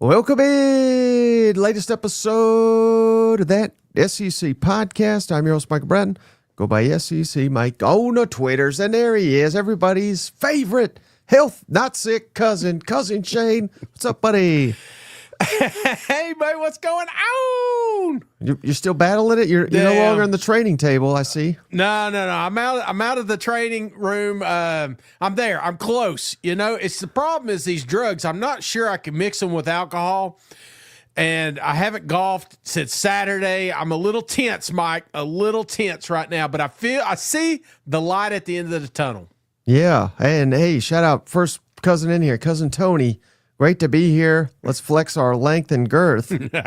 Welcome in, latest episode of that SEC podcast. I'm your host, Michael Bratton. Go by SEC Mike on the Twitters, and there he is, everybody's favorite health, not sick cousin Shane. What's up, buddy? Hey, mate, what's going on? You're still battling it? You're no longer on the training table, I see. No. I'm out of the training room. I'm there. I'm close. You know, it's the problem is these drugs. I'm not sure I can mix them with alcohol. And I haven't golfed since Saturday. I'm a little tense, Mike. A little tense right now. But I see the light at the end of the tunnel. Yeah. And hey, shout out first cousin in here, cousin Tony. Great to be here. Let's flex our length and girth. That's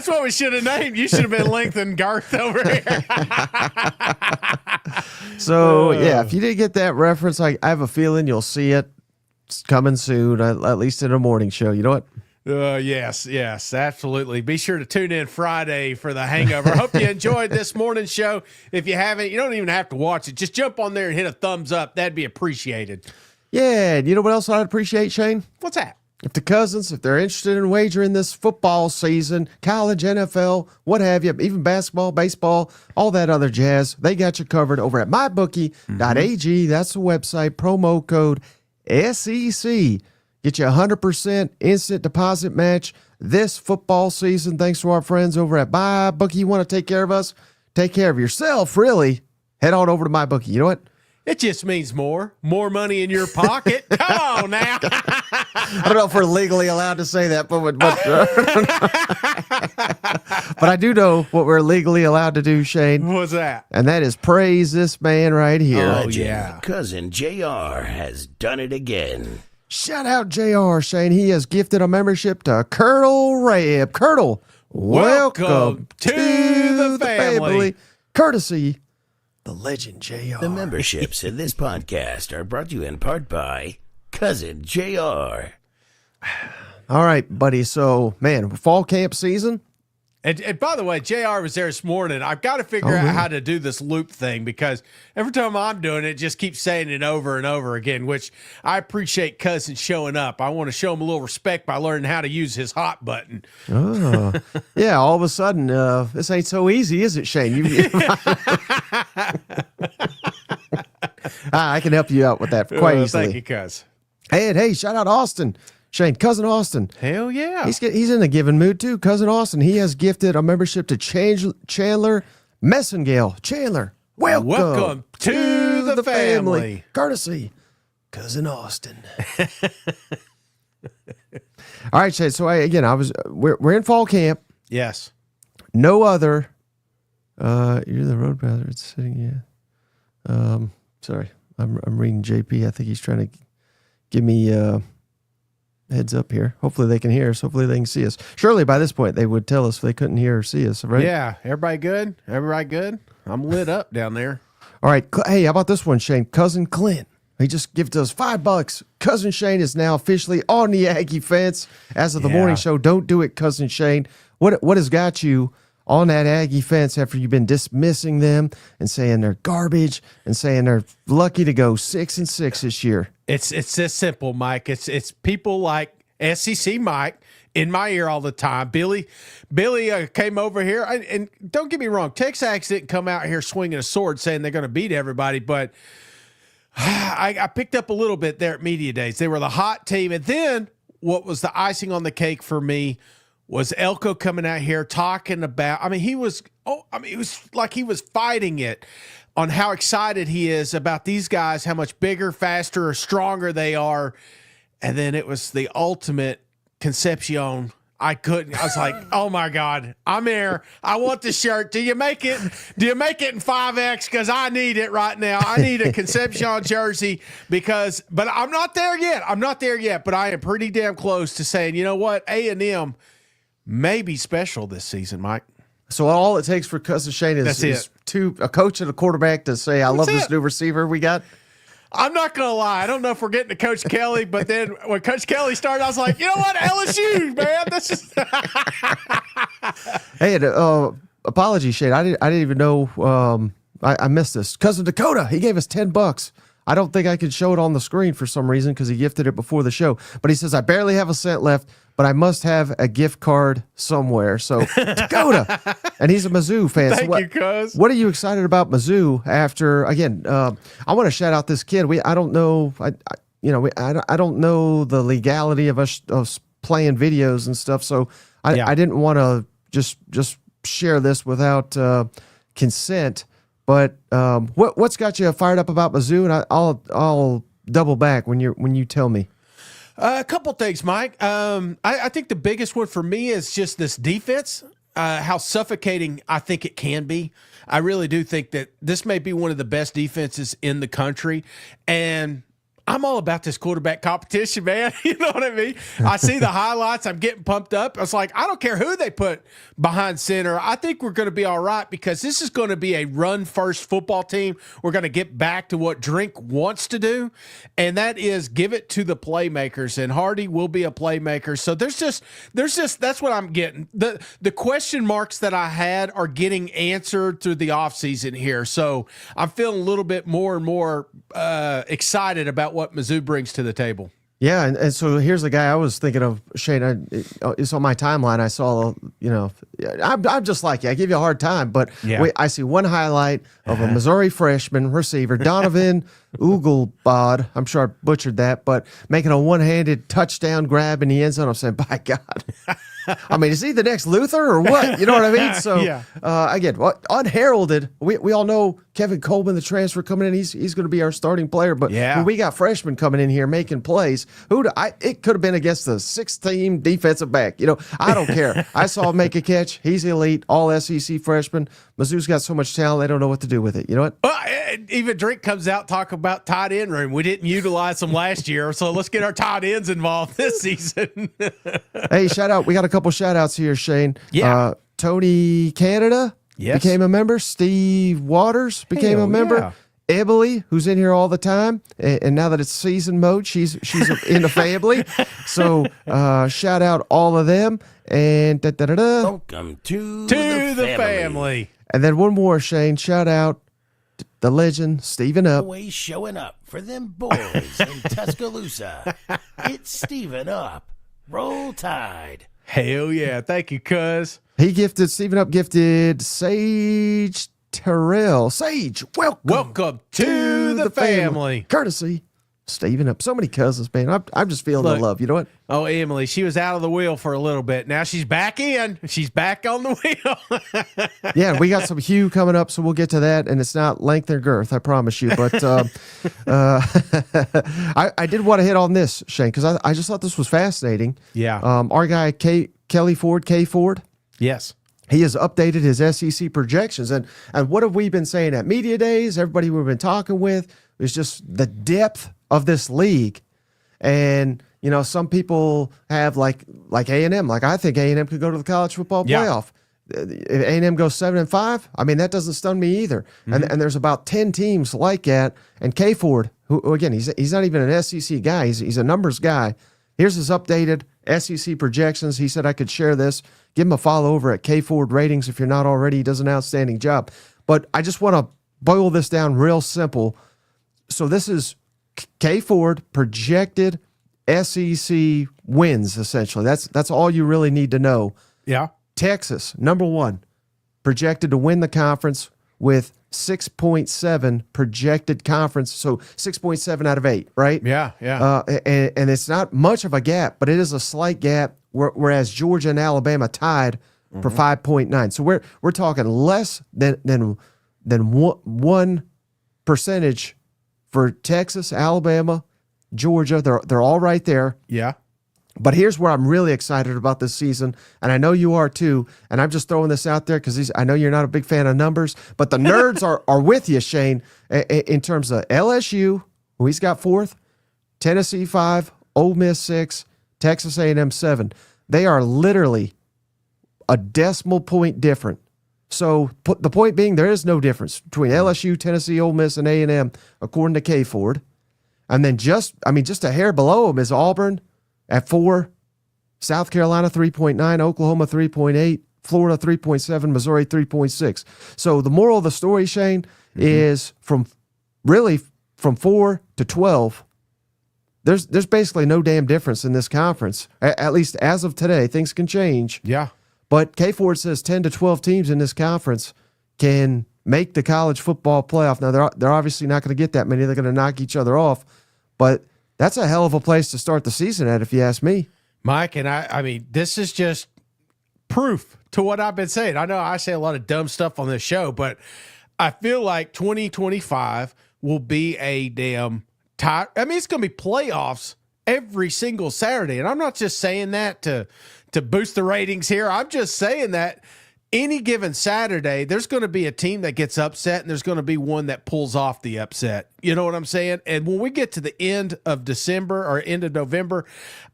what we should have named. You should have been length and girth over here. So, yeah, if you didn't get that reference, I have a feeling you'll see it. It's coming soon, at least in a morning show. You know what? Yes, absolutely. Be sure to tune in Friday for the hangover. Hope you enjoyed this morning's show. If you haven't, you don't even have to watch it. Just jump on there and hit a thumbs up. That'd be appreciated. Yeah, and you know what else I'd appreciate, Shane? What's that? If the cousins, if they're interested in wagering this football season, college, NFL, what have you, even basketball, baseball, all that other jazz, they got you covered over at mybookie.ag. That's the website, promo code SEC. Get you 100% instant deposit match this football season. Thanks to our friends over at MyBookie. You want to take care of us? Take care of yourself, really. Head on over to MyBookie. You know what? It just means more money in your pocket. Come on now. I don't know if we're legally allowed to say that, but I do know what we're legally allowed to do, Shane. What's that? And that is praise this man right here. Oh, yeah. Cousin JR has done it again. Shout out JR, Shane. He has gifted a membership to Curdle Rab. Curdle, welcome to the family. Courtesy the legend JR. The memberships in this podcast are brought to you in part by Cousin JR. All right, buddy. So, man, fall camp season. And by the way, JR was there this morning. I've got to figure out how to do this loop thing because every time I'm doing it, just keeps saying it over and over again, which I appreciate cousin showing up. I want to show him a little respect by learning how to use his hot button. Oh, yeah. All of a sudden, this ain't so easy, is it, Shane? I can help you out with that quite easily. Thank you, cuz. Hey, shout out Austin. Shane, cousin Austin. Hell yeah. He's in a giving mood too. Cousin Austin, he has gifted a membership to Chandler Messengale. Chandler, welcome to the family. Courtesy, cousin Austin. All right, Shane. So we're in fall camp. Yes. No other. You're the road brother. It's sitting. Yeah. Sorry, I'm reading JP. I think he's trying to give me heads up here. Hopefully they can hear us. Hopefully they can see us. Surely by this point they would tell us if they couldn't hear or see us, right? Yeah. Everybody good? Everybody good? I'm lit up down there. All right. Hey, how about this one, Shane? Cousin Clint. He just gifted us $5. Cousin Shane is now officially on the Aggie fence as of the morning show. Don't do it, Cousin Shane. What has got you on that Aggie fence after you've been dismissing them and saying they're garbage and saying they're lucky to go 6-6 this year? It's this simple, Mike. It's people like SEC Mike in my ear all the time. Billy came over here, and don't get me wrong, Texas didn't come out here swinging a sword saying they're going to beat everybody, but I picked up a little bit there at Media Days. They were the hot team, and then what was the icing on the cake for me was Elko coming out here talking about, it was like he was fighting it on how excited he is about these guys, how much bigger, faster, or stronger they are. And then it was the ultimate Concepcion. I was like, oh my God, I'm here. I want the shirt. Do you make it in 5X? Because I need it right now. I need a Concepcion jersey but I'm not there yet. But I am pretty damn close to saying, you know what? A&M may be special this season, Mike. So all it takes for Cousin Shane is a coach and a quarterback to say, I love this new receiver we got. I'm not going to lie. I don't know if we're getting to Coach Kelly, but then when Coach Kelly started, I was like, you know what? LSU, man. This is Hey, apology, Shane. I didn't even know. I missed this. Cousin Dakota, he gave us $10. I don't think I could show it on the screen for some reason because he gifted it before the show. But he says, I barely have a cent left, but I must have a gift card somewhere. So Dakota. And he's a Mizzou fan. Thank So you, cuz. what are you excited about Mizzou after, again, I want to shout out this kid. I don't know, I don't know the legality of us playing videos and stuff. So I didn't want to just share this without consent. But what's got you fired up about Mizzou? And I'll double back when you tell me. A couple things, Mike. I think the biggest one for me is just this defense, how suffocating I think it can be. I really do think that this may be one of the best defenses in the country. And I'm all about this quarterback competition, man. You know what I mean? I see the highlights. I'm getting pumped up. It's like, I don't care who they put behind center. I think we're going to be all right because this is going to be a run-first football team. We're going to get back to what Drink wants to do, and that is give it to the playmakers, and Hardy will be a playmaker. So there's just that's what I'm getting. The question marks that I had are getting answered through the offseason here. So I'm feeling a little bit more and more excited about what Mizzou brings to the table. Yeah, and so here's the guy I was thinking of, Shane. It's on my timeline. I saw, I'm just like you. I give you a hard time, but I see one highlight of a Missouri freshman receiver, Donovan Ugelbod. I'm sure I butchered that, but making a one-handed touchdown grab in the end zone. I'm saying, by God. I mean, is he the next Luther or what? You know what I mean? So, again, unheralded, we all know Kevin Coleman, the transfer coming in, he's going to be our starting player. But when we got freshmen coming in here making plays, it could have been against the 6th-team defensive back. I don't care. I saw him make a catch. He's elite, all SEC freshman. Mizzou's got so much talent, they don't know what to do with it. You know what? Well, even Drink comes out talk about tight end room. We didn't utilize them last year, so let's get our tight ends involved this season. Hey, shout out. We got a couple shout outs here, Shane. Yeah. Tony Canada became a member. Steve Waters became a member. Yeah. Emily, who's in here all the time, and now that it's season mode, she's in the family. So shout out all of them. And Welcome to the family. And then one more, Shane. Shout out the legend, Steven Up. Always showing up for them boys in Tuscaloosa. It's Steven Up. Roll Tide. Hell yeah. Thank you, cuz. Steven Up gifted Sage Terrell. Sage, Welcome to the family. Courtesy, Steven Up. So many cousins, man. I'm just feeling the love. You know what? Oh, Emily, she was out of the wheel for a little bit. Now she's back in. She's back on the wheel. Yeah, we got some hue coming up, so we'll get to that. And it's not length or girth, I promise you. But I did want to hit on this, Shane, because I just thought this was fascinating. Yeah. Our guy, Kelly Ford, K Ford. Yes. He has updated his SEC projections. And what have we been saying at media days? Everybody we've been talking with is just the depth of this league. And, some people have like A&M. Like, I think A&M could go to the college football playoff. If A&M goes 7-5, I mean, that doesn't stun me either. Mm-hmm. And there's about 10 teams like that. And K Ford, who again, he's not even an SEC guy. He's a numbers guy. Here's his updated SEC projections. He said I could share this. Give him a follow over at K Ford Ratings if you're not already. He does an outstanding job. But I just want to boil this down real simple. So this is K Ford projected SEC wins, essentially. That's all you really need to know. Yeah. Texas, number 1, projected to win the conference with 6.7 projected conference. So 6.7 out of 8, right? Yeah, yeah. And it's not much of a gap, but it is a slight gap, whereas Georgia and Alabama tied for 5.9. So we're talking less than 1 percentage for Texas, Alabama, Georgia. They're all right there. Yeah. But here's where I'm really excited about this season, and I know you are too, and I'm just throwing this out there because I know you're not a big fan of numbers, but the nerds are with you, Shane, in terms of LSU, who he's got 4th, Tennessee 5, Ole Miss 6, Texas A&M 7. They are literally a decimal point different. So the point being, there is no difference between LSU, Tennessee, Ole Miss, and A&M, according to K Ford. And then just a hair below them is Auburn at 4, South Carolina 3.9, Oklahoma 3.8, Florida 3.7, Missouri 3.6. So the moral of the story, Shane, is from really from 4 to 12, there's basically no damn difference in this conference. At least as of today, things can change. Yeah. But K Ford says 10 to 12 teams in this conference can make the college football playoff. Now, they're obviously not going to get that many. They're going to knock each other off. But that's a hell of a place to start the season at, if you ask me. Mike, and I mean, this is just proof to what I've been saying. I know I say a lot of dumb stuff on this show, but I feel like 2025 will be a damn tie. I mean, it's going to be playoffs every single Saturday. And I'm not just saying that to boost the ratings here. I'm just saying that any given Saturday, there's going to be a team that gets upset and there's going to be one that pulls off the upset. You know what I'm saying? And when we get to the end of December or end of November,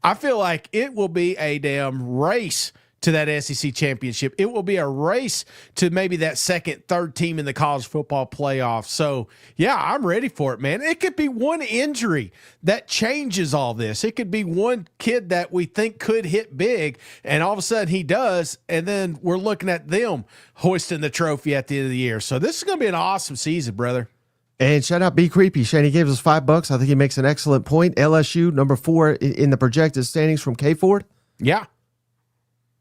I feel like it will be a damn race to that SEC championship. It will be a race to maybe that second, third team in the college football playoff. So, yeah, I'm ready for it, man. It could be one injury that changes all this. It could be one kid that we think could hit big, and all of a sudden he does, and then we're looking at them hoisting the trophy at the end of the year. So this is going to be an awesome season, brother. And shout out Be Creepy. Shane, he gave us $5. I think he makes an excellent point. LSU, number 4 in the projected standings from K Ford. Yeah.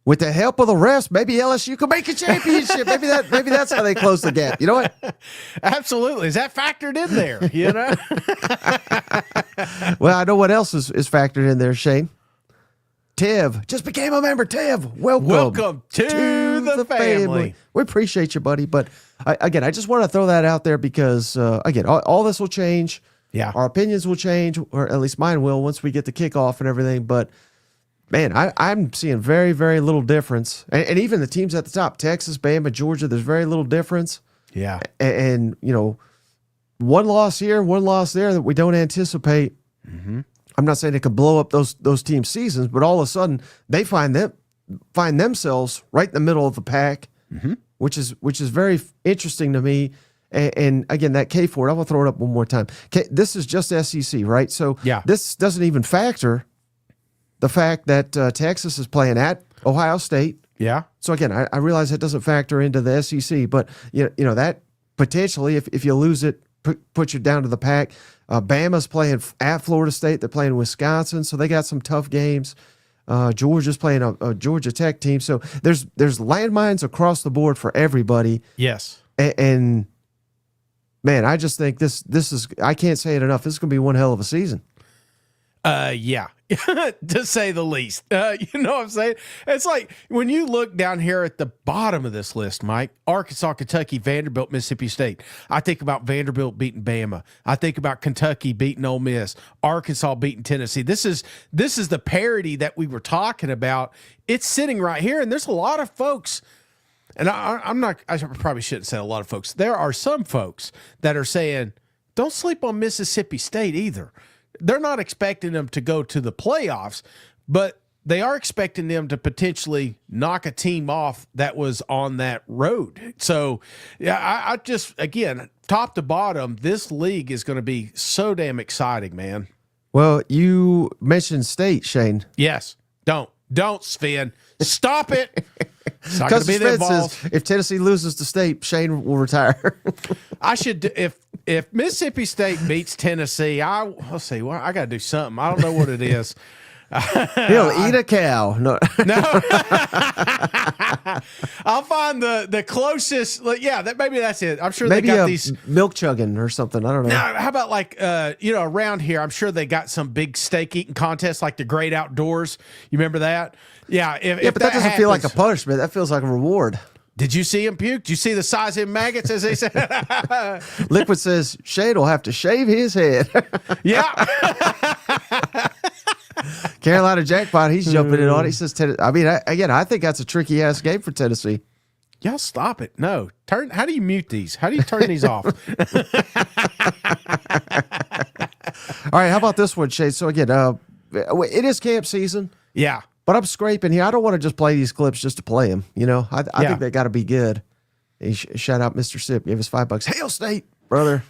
With the help of the refs, maybe LSU can make a championship. maybe that's how they close the gap. You know what? Absolutely. Is that factored in there? You know? Well, I know what else is factored in there, Shane. Tev just became a member. Tev, welcome to the family. We appreciate you, buddy. But I just want to throw that out there because, all this will change. Yeah. Our opinions will change, or at least mine will, once we get the kickoff and everything. But man, I'm seeing very, very little difference. And even the teams at the top, Texas, Bama, Georgia, there's very little difference. Yeah. And one loss here, one loss there that we don't anticipate. Mm-hmm. I'm not saying it could blow up those team seasons, but all of a sudden they find themselves right in the middle of the pack, mm-hmm. which is very interesting to me. And again, that K Ford, I will throw it up one more time. This is just SEC, right? So yeah. This doesn't even factor the fact that Texas is playing at Ohio State. Yeah. So again, I realize that doesn't factor into the SEC, but you know that potentially, if you lose it, put you down to the pack. Bama's playing at Florida State. They're playing Wisconsin, so they got some tough games. Georgia's playing a Georgia Tech team, so there's landmines across the board for everybody. Yes. And man, I just think this is, I can't say it enough. This is going to be one hell of a season. Yeah, to say the least. You know what I'm saying? It's like when you look down here at the bottom of this list, Mike, Arkansas, Kentucky, Vanderbilt, Mississippi State. I think about Vanderbilt beating Bama. I think about Kentucky beating Ole Miss, Arkansas beating Tennessee. This is the parity that we were talking about. It's sitting right here, and there's a lot of folks. And I probably shouldn't say a lot of folks. There are some folks that are saying, don't sleep on Mississippi State either. They're not expecting them to go to the playoffs, but they are expecting them to potentially knock a team off that was on that road. So, yeah, I just, again, top to bottom, this league is going to be so damn exciting, man. Well, you mentioned State, Shane. Yes. Don't, Sven. Stop it. It's not going to be the balls. If Tennessee loses to State, Shane will retire. I should, if Mississippi State beats Tennessee, let's see. Well, I got to do something. I don't know what it is. He'll eat a cow. No. I'll find the closest. Yeah, maybe that's it. I'm sure maybe they got these milk chugging or something. I don't know. Now, how about like around here? I'm sure they got some big steak eating contest like the Great Outdoors. You remember that? Yeah. If but that doesn't feel like a punishment. That feels like a reward. Did you see him puke? Did you see the size of him maggots, as they said? Liquid says Shane will have to shave his head. Yeah. Carolina Jackpot, he's jumping in on it. He says, I think that's a tricky ass game for Tennessee. Y'all stop it. No. How do you mute these? How do you turn these off? All right, how about this one, Shane? So again, it is camp season. Yeah. But I'm scraping here. I don't want to just play these clips just to play them. You know, I think they got to be good. Shout out Mr. Sip. Gave us $5. Hail State, brother.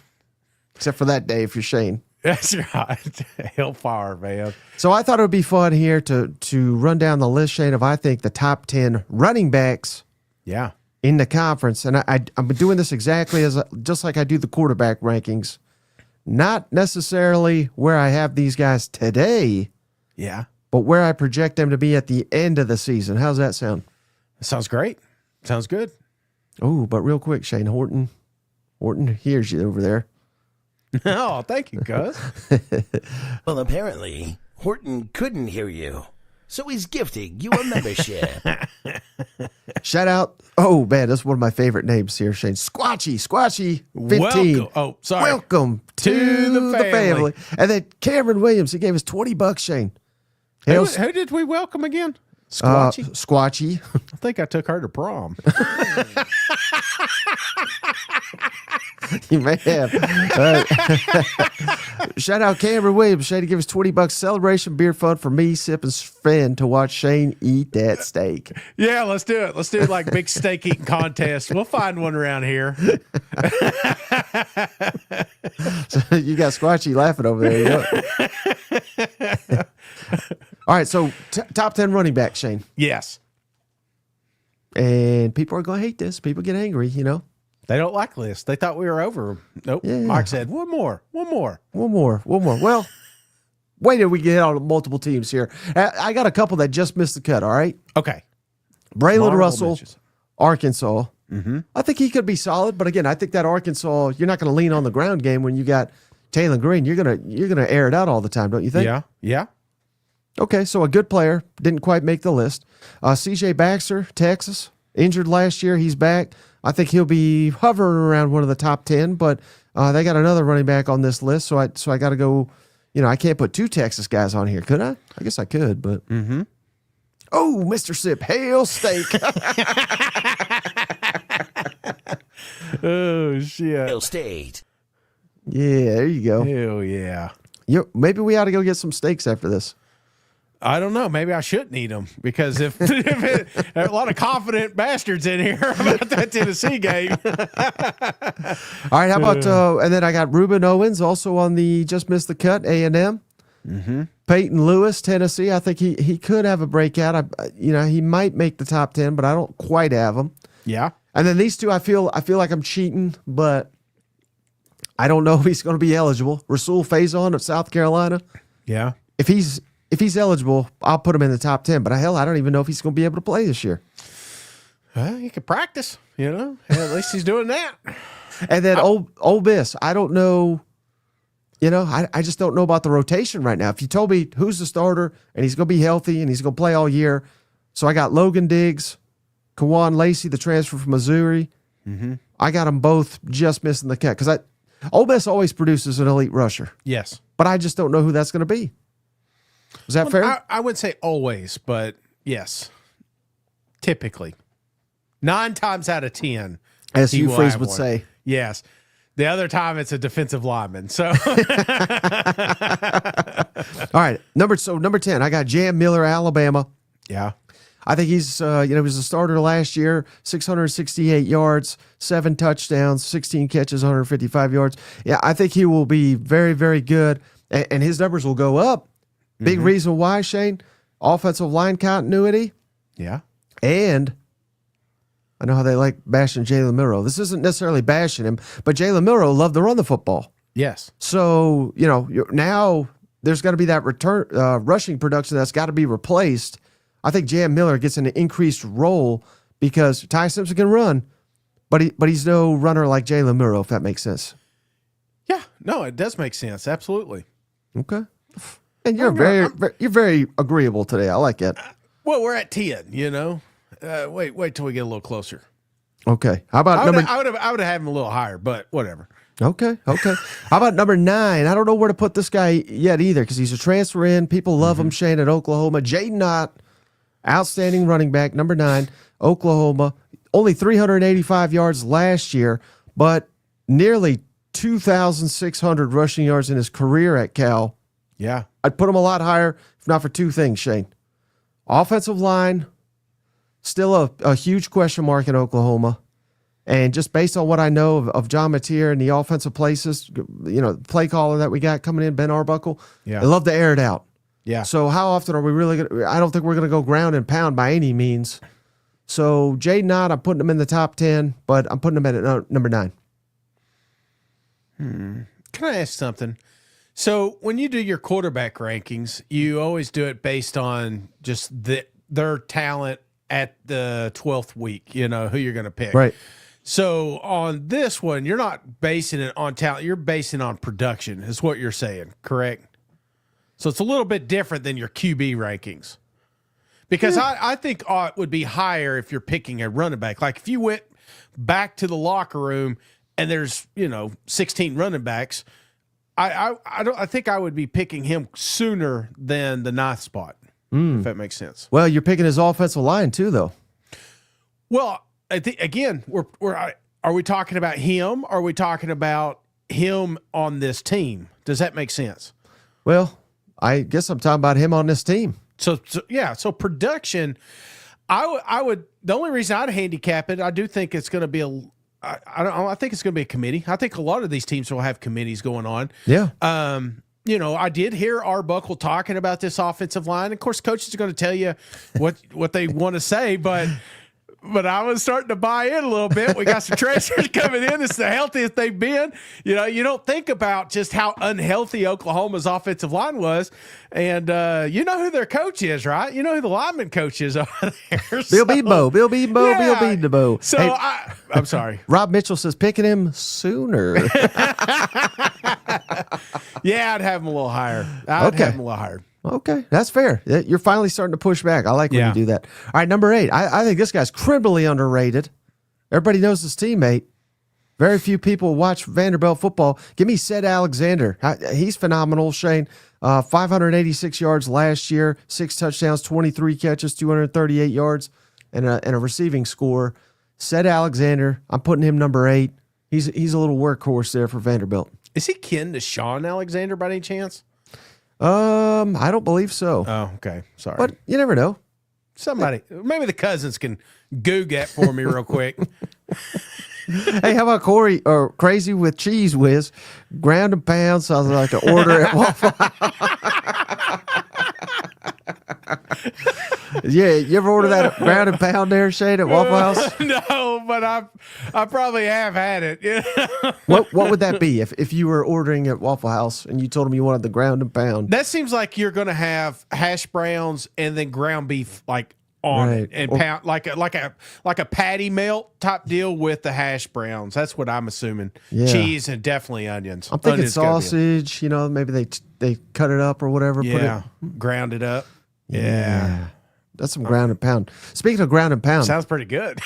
Except for that day if you're Shane. That's right. Hellfire, man. So I thought it would be fun here to run down the list, Shane, of I think the top 10 running backs in the conference. And I'm doing this exactly just like I do the quarterback rankings. Not necessarily where I have these guys today, Yeah. but where I project them to be at the end of the season. How's that sound? Sounds great. Sounds good. Oh, but real quick, Shane Horton hears you over there. Oh, thank you, Gus. Well, apparently, Horton couldn't hear you, so he's gifting you a membership. Shout out. Oh, man, that's one of my favorite names here, Shane. Squatchy 15. Welcome. Oh, sorry. Welcome to the family. And then Cameron Williams, he gave us $20, Shane. Who did we welcome again? Squatchy. Squatchy. I think I took her to prom. You may have. Shout out Cameron Williams. Shane, give us $20 celebration beer fund for me, Sip, and Sven to watch Shane eat that steak. Yeah, let's do it. Let's do it like big steak eating contest. We'll find one around here. So you got Squatchy laughing over there. All right, so top 10 running back, Shane. Yes. And people are going to hate this. People get angry, you know. They don't like this. They thought we were over. Nope. Yeah. Mark said, one more. One more. Well, wait till we get on multiple teams here. I got a couple that just missed the cut, all right? Okay. Braylon Honorable Russell, mentions. Arkansas. I think he could be solid, but again, I think that Arkansas, you're not going to lean on the ground game when you got Taylor Green. You're gonna air it out all the time, don't you think? Yeah. Yeah. Okay, so a good player, didn't quite make the list. C.J. Baxter, Texas, injured last year. He's back. I think he'll be hovering around one of the top 10, but they got another running back on this list, so I got to go. You know, I can't put two Texas guys on here, could I? I guess I could, but oh, Mr. Sip, Hail Steak. Oh, shit. Hill State. Yeah, there you go. Hell yeah. Maybe we ought to go get some steaks after this. I don't know. Maybe I shouldn't eat them because if there are a lot of confident bastards in here about that Tennessee game. All right, how about and then I got Reuben Owens also on the just missed the cut, A&M. Peyton Lewis, Tennessee. I think he could have a breakout. He might make the top 10, but I don't quite have him. Yeah. And then these two, I feel like I'm cheating, but I don't know if he's going to be eligible. Rasul Faison of South Carolina. Yeah. If he's eligible, I'll put him in the top 10. But hell, I don't even know if he's going to be able to play this year. Well, he could practice, you know. At least he's doing that. And then Ole Miss, I don't know. You know, I just don't know about the rotation right now. If you told me who's the starter and he's going to be healthy and he's going to play all year. So I got Logan Diggs, Kawan Lacey, the transfer from Missouri. I got them both just missing the cut because Ole Miss always produces an elite rusher. Yes. But I just don't know who that's going to be. Is that fair? I would say always, but yes. Typically. 9 times out of 10. As he Hugh will Freeze have would one. say. Yes. The other time it's a defensive lineman. So All right. Number 10, I got Jam Miller, Alabama. yeah. I think he's, he was a starter last year, 668 yards, 7 touchdowns, 16 catches, 155 yards. Yeah, I think he will be very, very good, and his numbers will go up. Big reason why, Shane, offensive line continuity, Yeah. and I know how they like bashing Jalen Milrow. This isn't necessarily bashing him, but Jalen Milrow loved to run the football. Yes. So, now there's got to be that return rushing production that's got to be replaced. I think Jam Miller gets an increased role because Ty Simpson can run, but he's no runner like Jalen Milrow, if that makes sense. Yeah. No, it does make sense. Absolutely. Okay. And you're very agreeable today. I like it. Well, we're at 10, you know. Wait till we get a little closer. Okay. How about I number? would have had him a little higher, but whatever. Okay. How about number 9? I don't know where to put this guy yet either because he's a transfer in. People love him, Shane, at Oklahoma. Jaden Knott, outstanding running back, number 9, Oklahoma. Only 385 yards last year, but nearly 2,600 rushing yards in his career at Cal. Yeah. I'd put him a lot higher if not for 2 things, Shane. Offensive line, still a huge question mark in Oklahoma. And just based on what I know of John Mateer and the offensive places, play caller that we got coming in, Ben Arbuckle, Yeah. they love to air it out. Yeah. So how often are we really going to – I don't think we're going to go ground and pound by any means. So Jaden Knott, I'm putting him in the top 10, but I'm putting him at number 9. Can I ask something? So when you do your quarterback rankings, you always do it based on just their talent at the 12th week, who you're going to pick. Right. So on this one, you're not basing it on talent. You're basing it on production is what you're saying, correct? So it's a little bit different than your QB rankings. Because I think it would be higher if you're picking a running back. Like if you went back to the locker room and there's, 16 running backs, I think I would be picking him sooner than the ninth spot, if that makes sense. Well, you're picking his offensive line too, though. Well, I think again, are we talking about him? Or are we talking about him on this team? Does that make sense? Well, I guess I'm talking about him on this team. So production. I would. The only reason I'd handicap it, I do think it's going to be I think it's going to be a committee. I think a lot of these teams will have committees going on. Yeah. I did hear Arbuckle talking about this offensive line. Of course, coaches are going to tell you what they want to say, but I was starting to buy in a little bit. We got some transfers coming in. It's the healthiest they've been. You don't think about just how unhealthy Oklahoma's offensive line was. And you know who their coach is, right? You know who the lineman coach is over there. Bill Beebo. Bill Beebo. So Hey, I'm sorry. Rob Mitchell says picking him sooner. Yeah, I'd have him a little higher. Okay, that's fair. You're finally starting to push back. I like when you do that. All right, number 8. I think this guy's criminally underrated. Everybody knows his teammate. Very few people watch Vanderbilt football. Give me Ced Alexander. He's phenomenal, Shane. 586 yards last year, 6 touchdowns, 23 catches, 238 yards, and a receiving score. Ced Alexander, I'm putting him number 8. He's a little workhorse there for Vanderbilt. Is he kin to Sean Alexander by any chance? I don't believe so. Oh, okay. Sorry. But you never know. Somebody, maybe the cousins can Goog that for me real quick. Hey, how about Corey or Crazy with Cheese Whiz? Ground and pound sounds like an order at Waffle House. Yeah, you ever order that ground and pound there, Shane, at Waffle House? No, but I probably have had it. What would that be if you were ordering at Waffle House and you told them you wanted the ground and pound? That seems like you're going to have hash browns and then ground beef like on Right. it and pound like a patty melt type deal with the hash browns. That's what I'm assuming. Yeah. Cheese and definitely onions. I'm thinking Onions gotta be sausage. Maybe they cut it up or whatever. yeah, ground it up. Yeah. That's some ground and pound. Speaking of ground and pound, Sounds pretty good.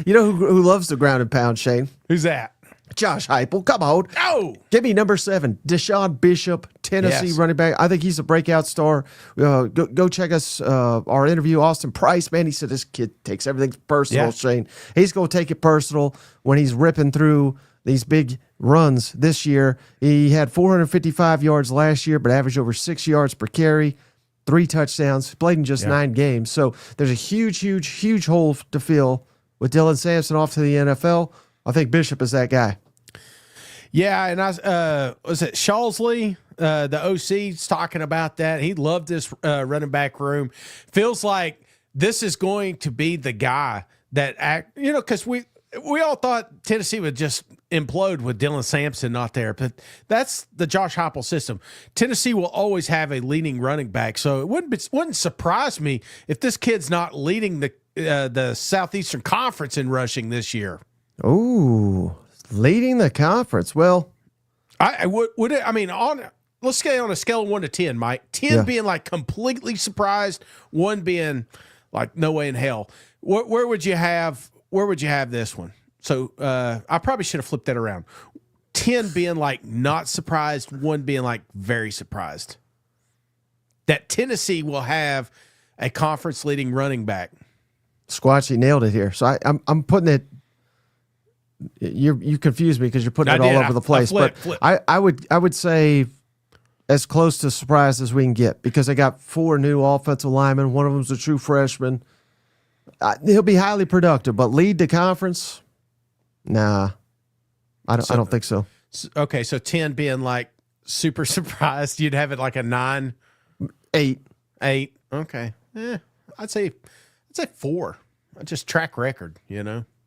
you know who loves the ground and pound, Shane? Who's that? Josh Heupel. Come on. Oh, Give me number 7, Deshaun Bishop, Tennessee Yes. running back. I think he's a breakout star. Go check us our interview. Austin Price, man, he said this kid takes everything personal, Yeah. Shane. He's going to take it personal when he's ripping through these big runs this year. He had 455 yards last year, but averaged over 6 yards per carry, 3 touchdowns, played in just 9 games. So there's a huge hole to fill with Dylan Sampson off to the NFL. I think Bishop is that guy. yeah. And was it Shawlsley, the OC's talking about that. He loved this running back room. Feels like this is going to be the guy that because we all thought Tennessee would just implode with Dylan Sampson not there, but that's the Josh Heupel system. Tennessee will always have a leading running back, so it wouldn't surprise me if this kid's not leading the Southeastern Conference in rushing this year. Ooh, leading the conference. Well, I would it. I mean, let's say on a scale of 1 to 10, Mike. 10 being like completely surprised, 1 being like no way in hell. Where would you have? Where would you have this one? So I probably should have flipped that around. 10 being like not surprised, 1 being like very surprised. That Tennessee will have a conference leading running back. Squatchy nailed it here. So I'm putting it. You confused me because you're putting I it all did. over the place. Flip. I would say as close to surprise as we can get because they got 4 new offensive linemen. One of them's a true freshman. He'll be highly productive, but lead the conference? Nah, I don't think so. Okay, so 10 being like super surprised, you'd have it like a 9, 8. 8. Okay, I'd say 4. Just track record,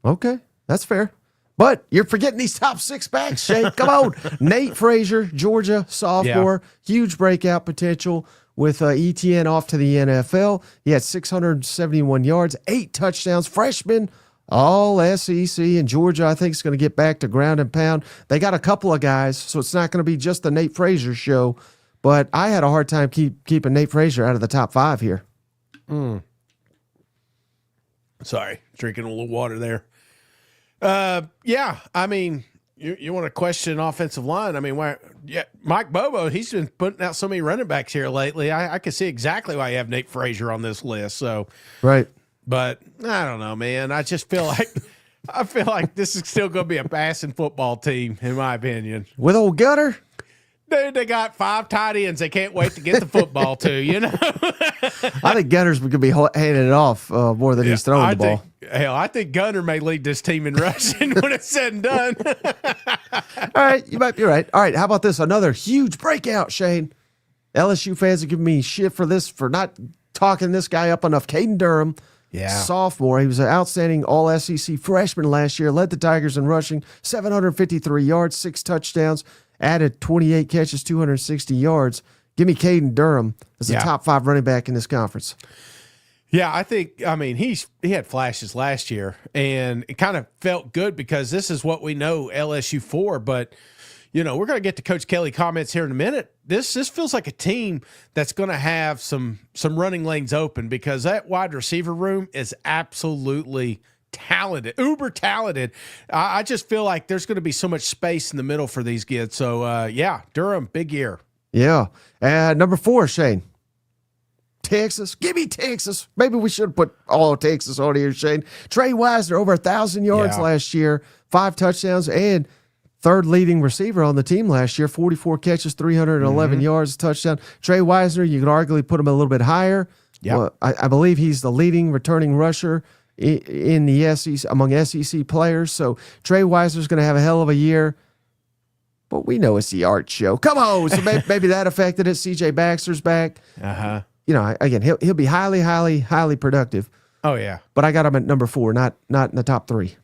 Okay, that's fair. But you're forgetting these top 6 backs, Shane. Come on. Nate Frazier, Georgia sophomore, huge breakout potential with ETN off to the NFL. He had 671 yards, 8 touchdowns, freshman, all SEC. And Georgia, I think, is going to get back to ground and pound. They got a couple of guys, so it's not going to be just the Nate Frazier show. But I had a hard time keeping Nate Frazier out of the top 5 here. Sorry, drinking a little water there. Yeah, I mean, you want to question offensive line? I mean, why? Yeah, Mike Bobo, he's been putting out so many running backs here lately. I can see exactly why you have Nate Frazier on this list. So, right, but I don't know, man. I just feel like this is still going to be a passing football team, in my opinion. With old Gunner. Dude, they got 5 tight ends. They can't wait to get the football to, you know? I think Gunner's going to be handing it off more than he's throwing the ball. I think Gunner may lead this team in rushing when it's said and done. All right, you might be right. All right, how about this? Another huge breakout, Shane. LSU fans are giving me shit for this, for not talking this guy up enough. Caden Durham, sophomore. He was an outstanding all-SEC freshman last year, led the Tigers in rushing, 753 yards, 6 touchdowns. Added 28 catches, 260 yards. Give me Caden Durham as the top 5 running back in this conference. Yeah, I mean, he had flashes last year, and it kind of felt good because this is what we know LSU for. But, you know, we're going to get to Coach Kelly comments here in a minute. This feels like a team that's going to have some running lanes open because that wide receiver room is absolutely talented, uber talented. I just feel like there's going to be so much space in the middle for these kids. So, Durham, big year. Yeah. Number 4, Shane. Texas. Give me Texas. Maybe we should put all of Texas on here, Shane. Trey Wisner, over 1,000 yards last year, 5 touchdowns, and 3rd leading receiver on the team last year, 44 catches, 311 yards, touchdown. Trey Wisner, you could arguably put him a little bit higher. Yeah. Well, I believe he's the leading returning rusher in the SEC among SEC players. So Trey Wisner's going to have a hell of a year. But we know it's the art show. Come on. So maybe that affected it. CJ Baxter's back. You know, again, he'll be highly, highly, highly productive. Oh, yeah. But I got him at number 4, not in the top 3.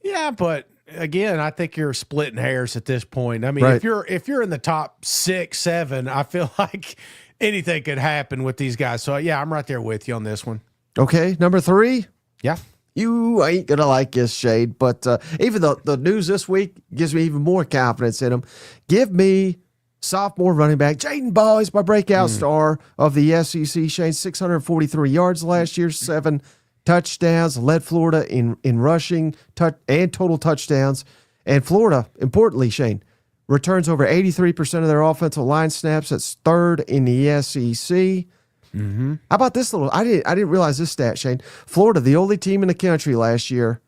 Yeah, but again, I think you're splitting hairs at this point. I mean, Right. if you're in the top 6, 7, I feel like anything could happen with these guys. So, yeah, I'm right there with you on this one. Okay, number 3. Yeah. You ain't going to like this, Shade, but even the news this week gives me even more confidence in him. Give me sophomore running back Jaden Ball. He's my breakout star of the SEC. Shane, 643 yards last year, 7 touchdowns, led Florida in rushing and total touchdowns. And Florida, importantly, Shane, returns over 83% of their offensive line snaps. That's 3rd in the SEC. How about this little? I didn't realize this stat, Shane. Florida, the only team in the country last year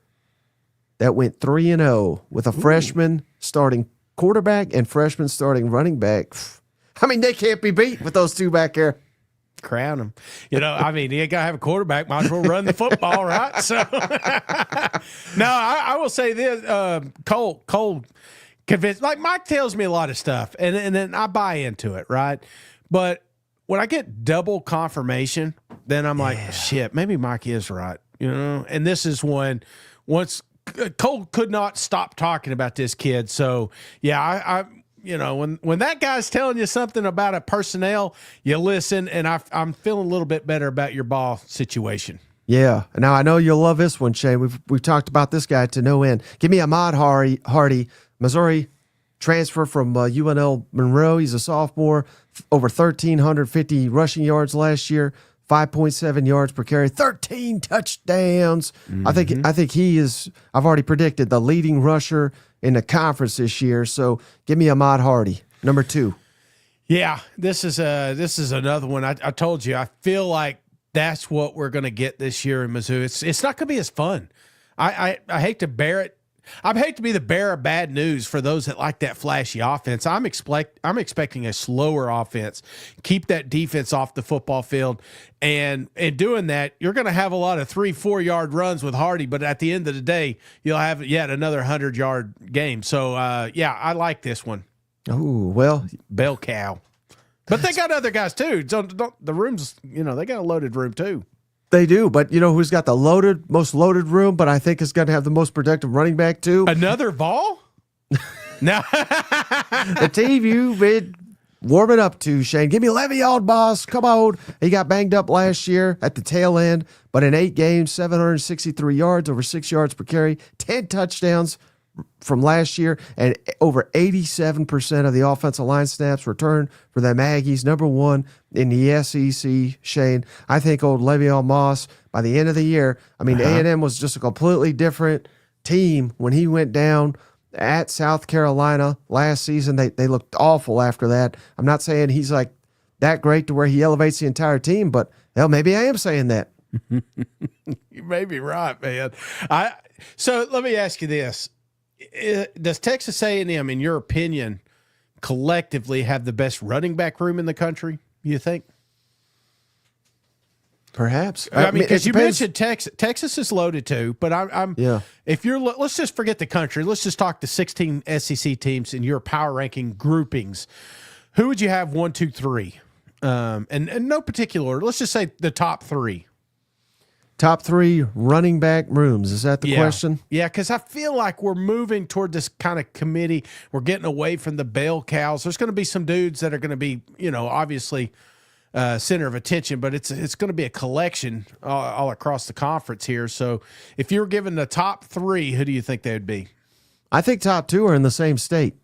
that went 3-0 with a freshman starting quarterback and freshman starting running back. I mean, they can't be beat with those 2 back there. Crown them. You know, I mean, you ain't got to have a quarterback. Might as well run the football, right? So, no, I will say this. Cole convinced, like Mike tells me a lot of stuff, and then I buy into it, right? But when I get double confirmation, then I'm like, shit, maybe Mike is right, you know? And this is once Cole could not stop talking about this kid. So, yeah, I you know, when that guy's telling you something about a personnel, you listen, and I'm feeling a little bit better about your ball situation. Yeah. Now, I know you'll love this one, Shane. We've talked about this guy to no end. Give me Ahmad Hardy, Missouri transfer from UNL Monroe. He's a sophomore, over 1,350 rushing yards last year, 5.7 yards per carry, 13 touchdowns. I think he is, I've already predicted, the leading rusher in the conference this year. So give me Ahmad Hardy, number 2. Yeah, this is another one. I told you, I feel like that's what we're going to get this year in Mizzou. It's not going to be as fun. I hate to bear it. I hate to be the bearer of bad news for those that like that flashy offense. I'm expecting a slower offense. Keep that defense off the football field, and in doing that, you're going to have a lot of 3-4 yard runs with Hardy. But at the end of the day, you'll have yet another 100-yard game. So yeah, I like this one. Oh well, Bell cow. But they got other guys too. So the rooms, you know, they got a loaded room too. They do, but you know who's got the most loaded room, but I think is going to have the most productive running back too? Another Vol? No. The team you've been warming up to, Shane. Give me Le'Veon Boss. Come on. He got banged up last year at the tail end, but in 8 games, 763 yards, over 6 yards per carry, 10 touchdowns from last year, and over 87% of the offensive line snaps returned for the Aggies, number 1 in the SEC, Shane. I think old Le'Veon Moss, by the end of the year, I mean, A&M was just a completely different team when he went down at South Carolina last season. They looked awful after that. I'm not saying he's like that great to where he elevates the entire team, but hell, maybe I am saying that. You may be right, man. So let me ask you this. Does Texas A&M, in your opinion, collectively have the best running back room in the country, you think? Perhaps. I mean, because you depends. mentioned Texas. Texas is loaded too, but I'm Yeah. if you're, let's just forget the country. Let's just talk the 16 SEC teams in your power ranking groupings. Who would you have 1, 2, 3? And no particular order. Let's just say the top 3. Top 3 running back rooms. Is that the question? Yeah, because I feel like we're moving toward this kind of committee. We're getting away from the bell cows. There's going to be some dudes that are going to be, obviously center of attention, but it's going to be a collection all across the conference here. So if you're given the top 3, who do you think they would be? I think top 2 are in the same state,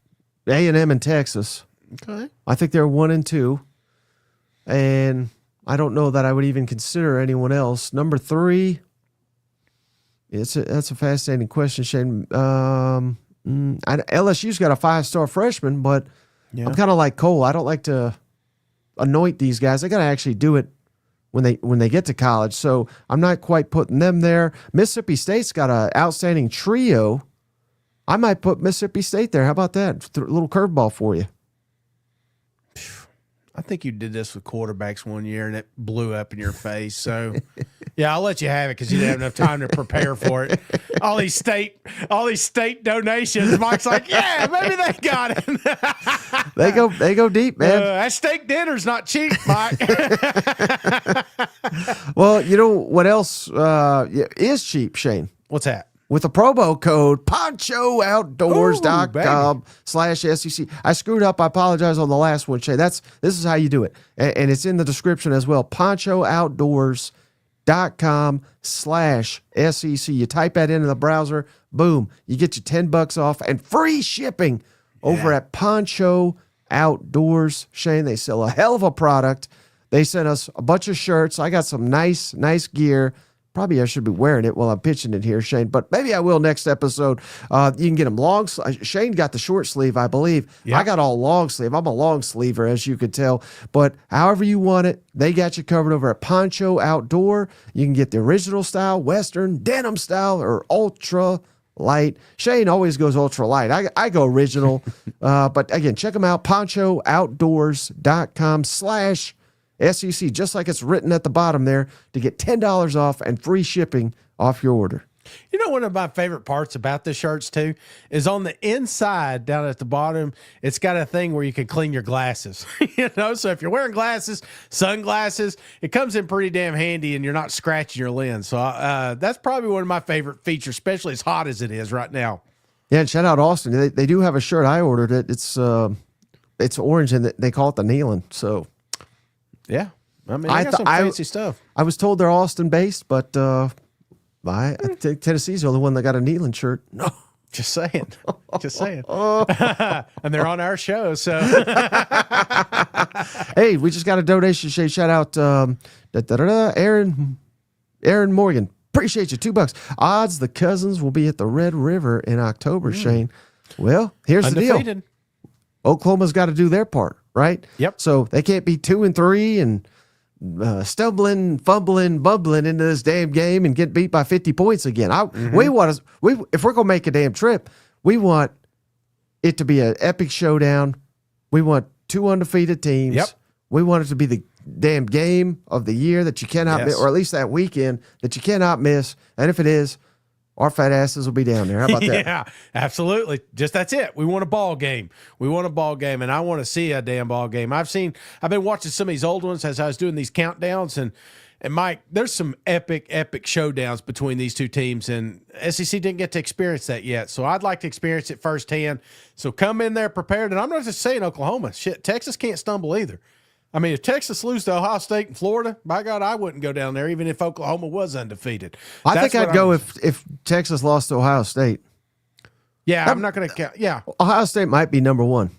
A&M and Texas. Okay. I think they're 1 and 2, and I don't know that I would even consider anyone else. Number 3, that's a fascinating question, Shane. LSU's got a 5-star freshman, but I'm kind of like Cole. I don't like to anoint these guys. They got to actually do it when they get to college. So I'm not quite putting them there. Mississippi State's got an outstanding trio. I might put Mississippi State there. How about that? A little curveball for you. I think you did this with quarterbacks one year and it blew up in your face. So, yeah, I'll let you have it because you didn't have enough time to prepare for it. All these state donations. Mike's like, yeah, maybe they got it. They go deep, man. That steak dinner's not cheap, Mike. Well, you know what else is cheap, Shane? What's that? With the promo code ponchooutdoors.com/SEC. I screwed up. I apologize on the last one, Shay. This is how you do it. And it's in the description as well. ponchooutdoors.com/SEC. You type that into the browser. Boom. You get your $10 off and free shipping over at Poncho Outdoors. Shane, they sell a hell of a product. They sent us a bunch of shirts. I got some nice gear. Probably I should be wearing it while I'm pitching it here, Shane, but maybe I will next episode. You can get them long. Shane got the short sleeve, I believe. Yep. I got all long sleeve. I'm a long sleever, as you could tell. But however you want it, they got you covered over at Poncho Outdoor. You can get the original style, Western, denim style, or ultra light. Shane always goes ultra light. I go original. But again, check them out, ponchooutdoors.com/SEC, just like it's written at the bottom there, to get $10 off and free shipping off your order. You know, one of my favorite parts about the shirts too is on the inside down at the bottom, it's got a thing where you can clean your glasses. So if you're wearing glasses, sunglasses, it comes in pretty damn handy and you're not scratching your lens. So that's probably one of my favorite features, especially as hot as it is right now. Yeah, and shout out Austin. They do have a shirt. I ordered it. It's orange and they call it the Nealon. So yeah, I mean, they got some fancy stuff. I was told they're Austin based, but I think Tennessee's the only one that got a Nealon shirt. No, just saying. And they're on our show, so hey, we just got a donation. Shout out Aaron Morgan. Appreciate you. $2. Odds the Cousins will be at the Red River in October, Shane. Well, here's the deal. undefeated. Oklahoma's got to do their part, right? Yep. So they can't be 2-3 and stumbling, fumbling, bumbling into this damn game and get beat by 50 points again. If we're gonna make a damn trip, we want it to be an epic showdown. We want 2 undefeated teams. Yep. We want it to be the damn game of the year that you cannot miss, Yes. or at least that weekend that you cannot miss. And if it is, our fat asses will be down there. How about that? Yeah, absolutely. Just that's it. We want a ball game. And I want to see a damn ball game. I've been watching some of these old ones as I was doing these countdowns, and And Mike, there's some epic showdowns between these two teams, and SEC didn't get to experience that yet. So I'd like to experience it firsthand. So come in there prepared. And I'm not just saying Oklahoma. Shit, Texas can't stumble either. I mean, if Texas lose to Ohio State and Florida, by God, I wouldn't go down there, even if Oklahoma was undefeated. I think I'd go if Texas lost to Ohio State. Yeah, I'm not going to count. Yeah, Ohio State might be number one.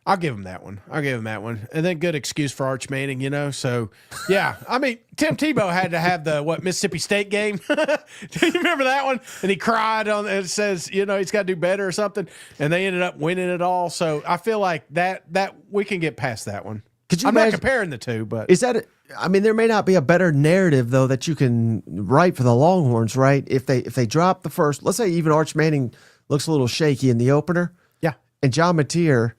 I'll give him that one. And then good excuse for Arch Manning, you know. So, yeah. I mean, Tim Tebow had to have the Mississippi State game. Do you remember that one? And he cried on it. Says, you know, he's got to do better or something. And they ended up winning it all. So I feel like that we can get past that one. I'm not comparing the two, but is that? I mean, there may not be a better narrative though that you can write for the Longhorns, right? If they drop the first, let's say even Arch Manning looks a little shaky in the opener, yeah, and John Mateer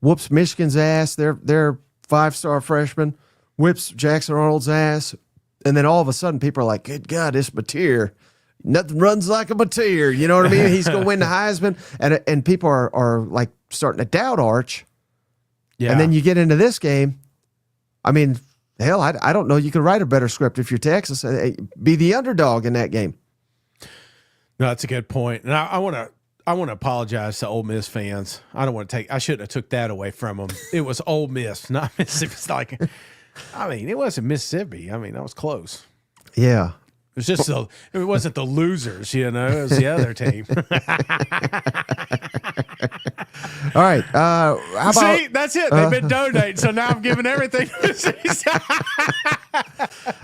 whoops Michigan's ass. They're 5-star freshman, whips Jackson Arnold's ass, and then all of a sudden people are like, "Good God, this Mateer, nothing runs like a Mateer." You know what I mean? He's going to win the Heisman, and people are like starting to doubt Arch. Yeah. And then you get into this game. I mean, hell, I don't know. You can write a better script if you're Texas. Be the underdog in that game. No, that's a good point. And I want to apologize to Ole Miss fans. I shouldn't have took that away from them. It was Ole Miss, not Mississippi. It's like, I mean, it wasn't Mississippi. I mean, that was close. Yeah. It was just it wasn't the losers, you know. It was the other team. All right. How about, see, that's it. They've been donating, so now I'm giving everything.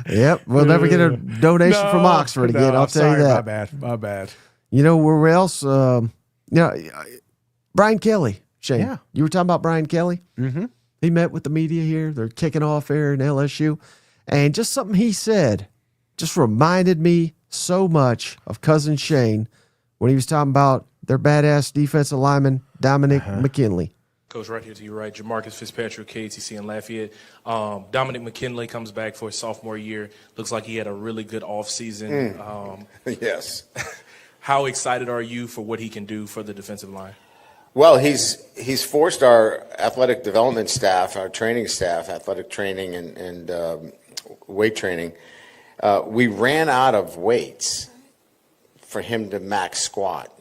Yep. We'll never get a donation from Oxford again. I'll tell you that. My bad. You know, where else? Brian Kelly, Shane. Yeah. You were talking about Brian Kelly? Mm-hmm. He met with the media here. They're kicking off here in LSU. And just something he said just reminded me so much of Cousin Shane when he was talking about their badass defensive lineman, Dominic McKinley. Coach, right here to your right, Jamarcus Fitzpatrick, KATC in Lafayette. Dominic McKinley comes back for his sophomore year. Looks like he had a really good offseason. Yes. How excited are you for what he can do for the defensive line? Well, he's forced our athletic development staff, our training staff, athletic training and weight training. We ran out of weights for him to max squat.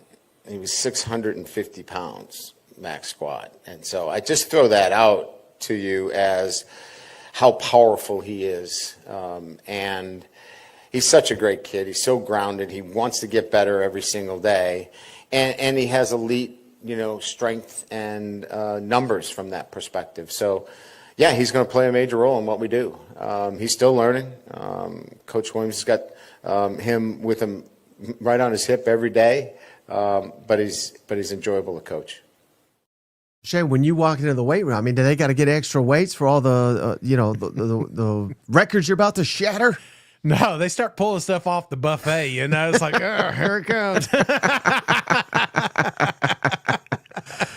He was 650 pounds max squat. And so I just throw that out to you as how powerful he is. And he's such a great kid. He's so grounded. He wants to get better every single day. And he has elite, strength and numbers from that perspective. So, yeah, he's going to play a major role in what we do. He's still learning. Coach Williams has got him with him right on his hip every day. But he's enjoyable to coach. Shane, when you walk into the weight room, I mean, do they got to get extra weights for all the the records you're about to shatter? No, they start pulling stuff off the buffet. It's like, oh, here it comes.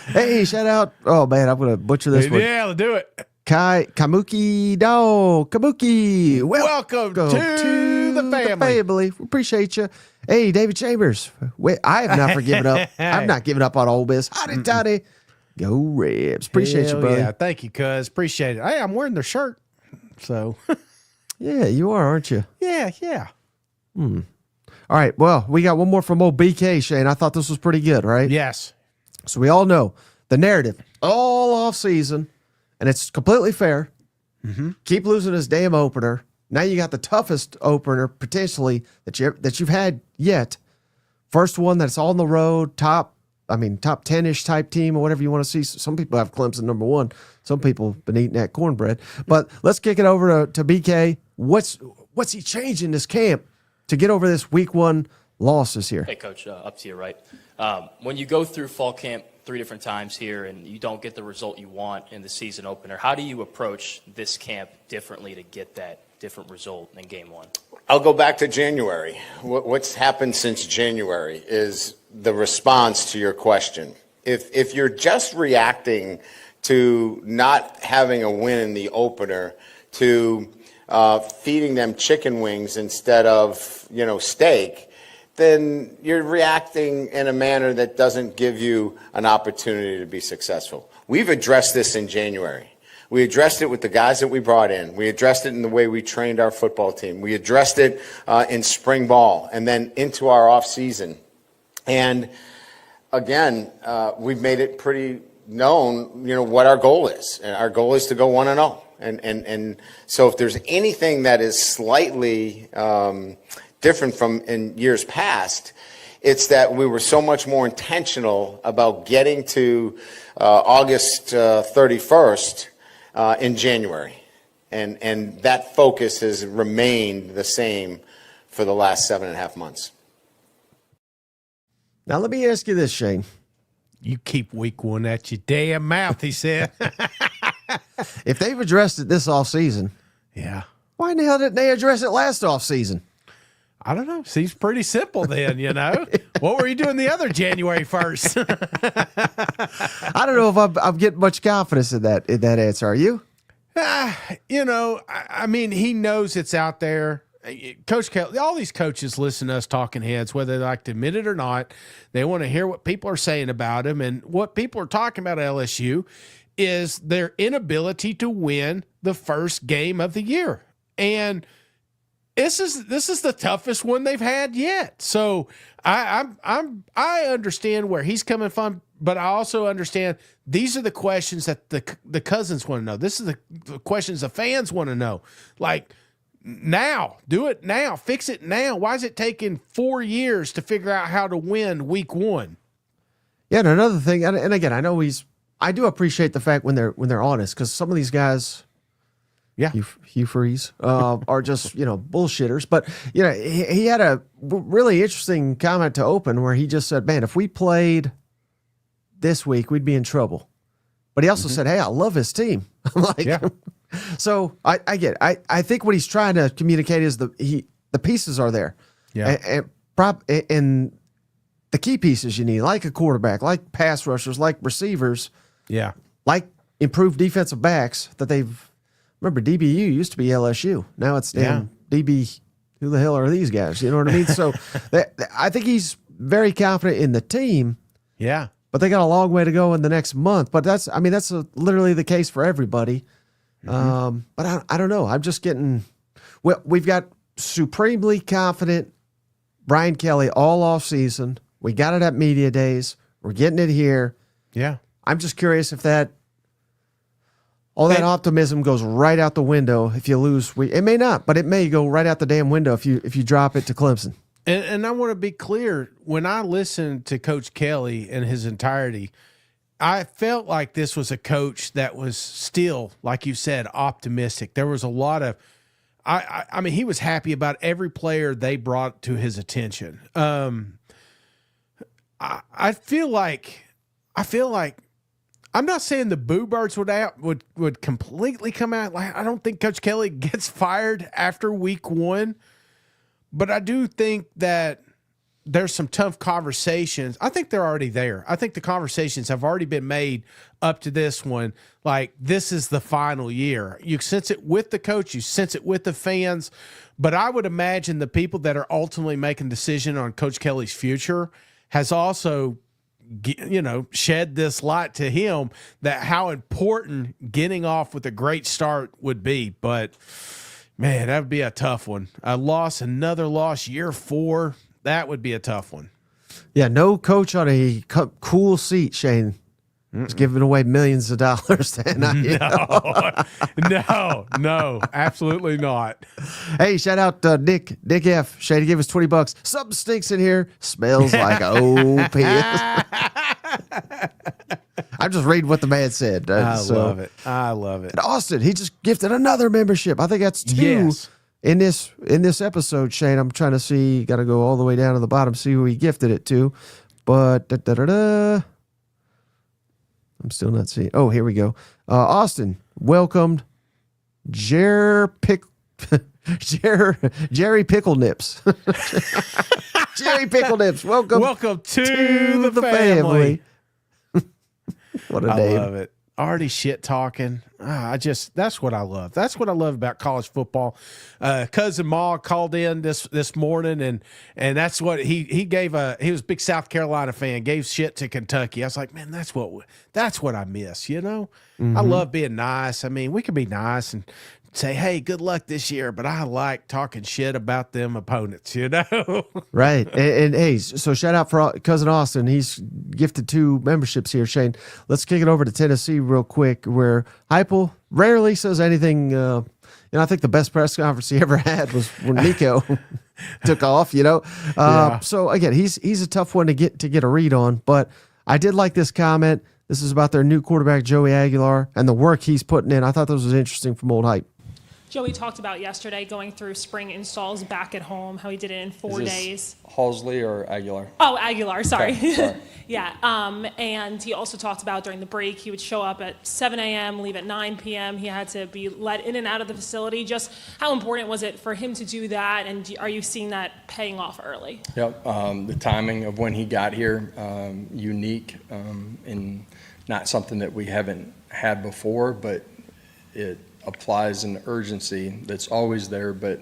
Hey, shout out! Oh man, I'm gonna butcher this one. Yeah, let's do it. Kamuki Do Kabuki. Welcome to the family. We appreciate you. Hey, David Chambers. I have not given up. I've not given up on Ole Miss. Howdy, toddy. Go Rebs. Appreciate you, brother. Yeah, thank you, cuz. Appreciate it. Hey, I'm wearing their shirt. So. Yeah, you are, aren't you? Yeah. All right. Well, we got one more from old BK, Shane. I thought this was pretty good, right? Yes. So we all know the narrative all off season, and it's completely fair. Mm-hmm. Keep losing this damn opener. Now you got the toughest opener potentially that you've had yet. First one that's on the road, top 10-ish type team or whatever you want to see. Some people have Clemson number one. Some people been eating that cornbread. But let's kick it over to BK. What's he changed in this camp to get over this week one losses here? Hey, Coach, up to you, right? When you go through fall camp 3 different times here and you don't get the result you want in the season opener, how do you approach this camp differently to get that different result in game one? I'll go back to January. What's happened since January is the response to your question. If you're just reacting to not having a win in the opener, to feeding them chicken wings instead of steak, then you're reacting in a manner that doesn't give you an opportunity to be successful. We've addressed this in January. We addressed it with the guys that we brought in. We addressed it in the way we trained our football team. We addressed it in spring ball and then into our off season. And again, we've made it pretty known, what our goal is. And our goal is to go 1-0. And so if there's anything that is slightly different from in years past, it's that we were so much more intentional about getting to August 31st in January. And that focus has remained the same for the last 7.5 months. Now, let me ask you this, Shane. You keep week one at your damn mouth, he said. If they've addressed it this offseason, Yeah. why in the hell didn't they address it last offseason? I don't know. Seems pretty simple then, What were you doing the other January 1st? I don't know if I'm getting much confidence in that answer. Are you? I mean, he knows it's out there. Coach Kelly, all these coaches listen to us talking heads, whether they like to admit it or not. They want to hear what people are saying about him. And what people are talking about at LSU is their inability to win the first game of the year. And this is the toughest one they've had yet. So I understand where he's coming from, but I also understand these are the questions that the Cousins want to know. This is the questions the fans want to know. Like, now, do it now, fix it now. Why is it taking 4 years to figure out how to win week one? Yeah, and another thing, and again, I do appreciate the fact when they're honest, because some of these guys, Hugh Freeze, are just bullshitters. But he had a really interesting comment to open where he just said, "Man, if we played this week, we'd be in trouble." But he also said, "Hey, I love his team." I'm like, Yeah. So I get it. I think what he's trying to communicate is the pieces are there, and the key pieces you need, like a quarterback, like pass rushers, like receivers, like improved defensive backs that they've. Remember, DBU used to be LSU. Now it's damn DB. Who the hell are these guys? You know what I mean? So I think he's very confident in the team. Yeah. But they got a long way to go in the next month. But that's literally the case for everybody. But I don't know. I'm just getting. Well, we've got supremely confident Brian Kelly all off season. We got it at media days. We're getting it here. Yeah. I'm just curious if that optimism goes right out the window if you lose. It may not, but it may go right out the damn window if you drop it to Clemson. And I want to be clear, when I listened to Coach Kelly in his entirety, I felt like this was a coach that was still, like you said, optimistic. There was a lot of, I mean, he was happy about every player they brought to his attention. I feel like, I'm not saying the Boo Birds would completely come out. Like, I don't think Coach Kelly gets fired after week one, but I do think that there's some tough conversations. I think they're already there. I think the conversations have already been made up to this one. Like, this is the final year. You sense it with the coach. You sense it with the fans. But I would imagine the people that are ultimately making decision on Coach Kelly's future has also, shed this light to him that how important getting off with a great start would be. But, man, that would be a tough one. Another loss, year 4. That would be a tough one. Yeah, no coach on a cool seat, Shane. It's giving away millions of dollars. No, absolutely not. Hey, shout out Nick F. Shane gave us $20. Something stinks in here. Smells like OP. I'm just reading what the man said. I love it. And Austin, he just gifted another membership. I think that's 2. Yes. In this episode, Shane, I'm trying to see, got to go all the way down to the bottom, see who he gifted it to. But I'm still not seeing. Oh, here we go. Austin welcomed Jerry Pickle Nips. Jerry Pickle Nips. Welcome to the family. What a name. I love it. shit talking. That's what I love. That's what I love about college football. Cousin Ma called in this morning, and that's what he gave he was a big South Carolina fan, gave shit to Kentucky. I was like, man, that's what I miss. You know, I love being nice. I mean, we can be nice and say, hey, good luck this year, but I like talking shit about them opponents, you know? Right. And hey, so shout out for Cousin Austin. He's gifted 2 memberships here, Shane. Let's kick it over to Tennessee real quick, where Heupel rarely says anything. I think the best press conference he ever had was when Nico took off, you know? Yeah. So again, he's a tough one to get a read on, but I did like this comment. This is about their new quarterback, Joey Aguilar, and the work he's putting in. I thought this was interesting from Old Hype. Joey talked about yesterday going through spring installs back at home, how he did it in 4 days. Halsley or Aguilar? Oh, Aguilar, sorry. Okay, sorry. Yeah, and he also talked about during the break, he would show up at 7 a.m., leave at 9 p.m. He had to be let in and out of the facility. Just how important was it for him to do that, and are you seeing that paying off early? Yep. The timing of when he got here, unique and not something that we haven't had before, but it applies an urgency that's always there, but